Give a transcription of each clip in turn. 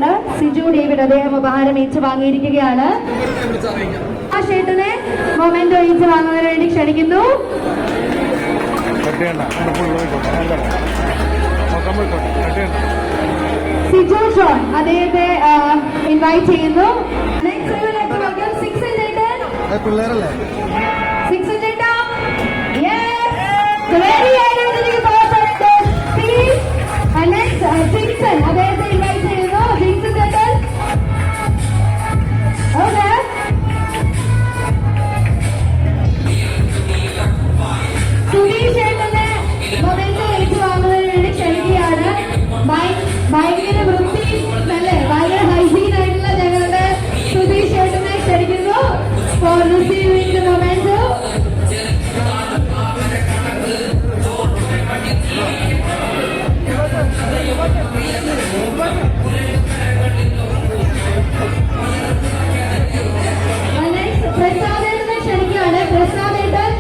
ചെയ്തുകൊണ്ട് സിജു ഡേവിഡ് അദ്ദേഹം ഉപഹാരം ഏറ്റുവാങ്ങിയിരിക്കുകയാണ്. ആ ഷേട്ടിനെ മൊമെന്റോ ഏറ്റുവാങ്ങുന്നതിന് വേണ്ടി ക്ഷണിക്കുന്നു. സിജു ജോൺ അദ്ദേഹത്തെ ഇൻവൈറ്റ് ചെയ്യുന്നു. പിള്ളേരല്ലേ ജിൻസൺ അദ്ദേഹത്തെ ഇൻവൈറ്റ് ചെയ്യുന്നു. ജിൻസൺ ചേട്ടൻ ഓക്കെ. സുധീഷ് ചേട്ടനെ മൊമെന്റോ ഏറ്റുവാങ്ങുന്നതിന് വേണ്ടി ക്ഷണിക്കുകയാണ്. ഭയങ്കര വൃത്തി അല്ലേ, ഭയങ്കര ഹൈജീൻ ആയിട്ടുള്ള ഞങ്ങളുടെ സുധീഷ് ചേട്ടനെ ക്ഷണിക്കുന്നു ഫോർ റിസീവിംഗ് ദ മൊമെന്റോ. പ്രസാദേട്ടനെ ക്ഷണിക്കുകയാണ്. പ്രസാദേട്ടൻ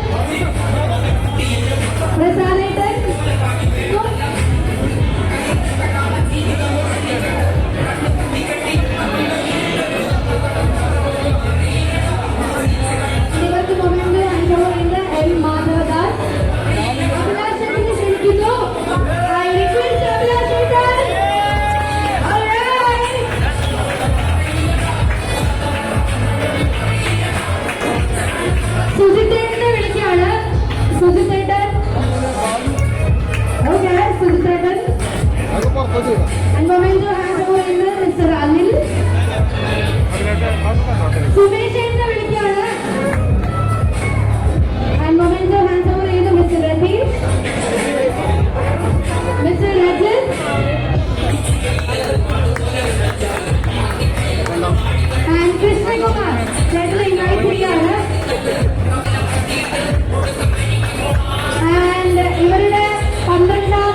ഇവർക്ക് മൊമെന്റ് അനുഭവം എൽ മാധവദാസ്. അഭിലാഷ് ചേട്ടനെ ക്ഷണിക്കുന്നു. സുജിത്തേട്ടനെ വിളിക്കുകയാണ്. സുജിത്തേട്ടൻ ഓക്കെ. സുജിത്തേട്ടൻ മൊമെന്റോ ഹാൻഡ് ഓവർ ചെയ്യുന്നത് മിസ്റ്റർ അനിൽ. സുമേഷ് ചേട്ടനെ വിളിക്കുകയാണ്. മൊമെന്റോ ഹാൻഡ് ഓവർ ചെയ്യുന്നത് mister Ratheesh, mister Rajan and Krishnakumar ചേട്ടനെ ഇൻവൈറ്റ് ചെയ്യുകയാണ്. ആൻഡ് ഇവരുടെ 12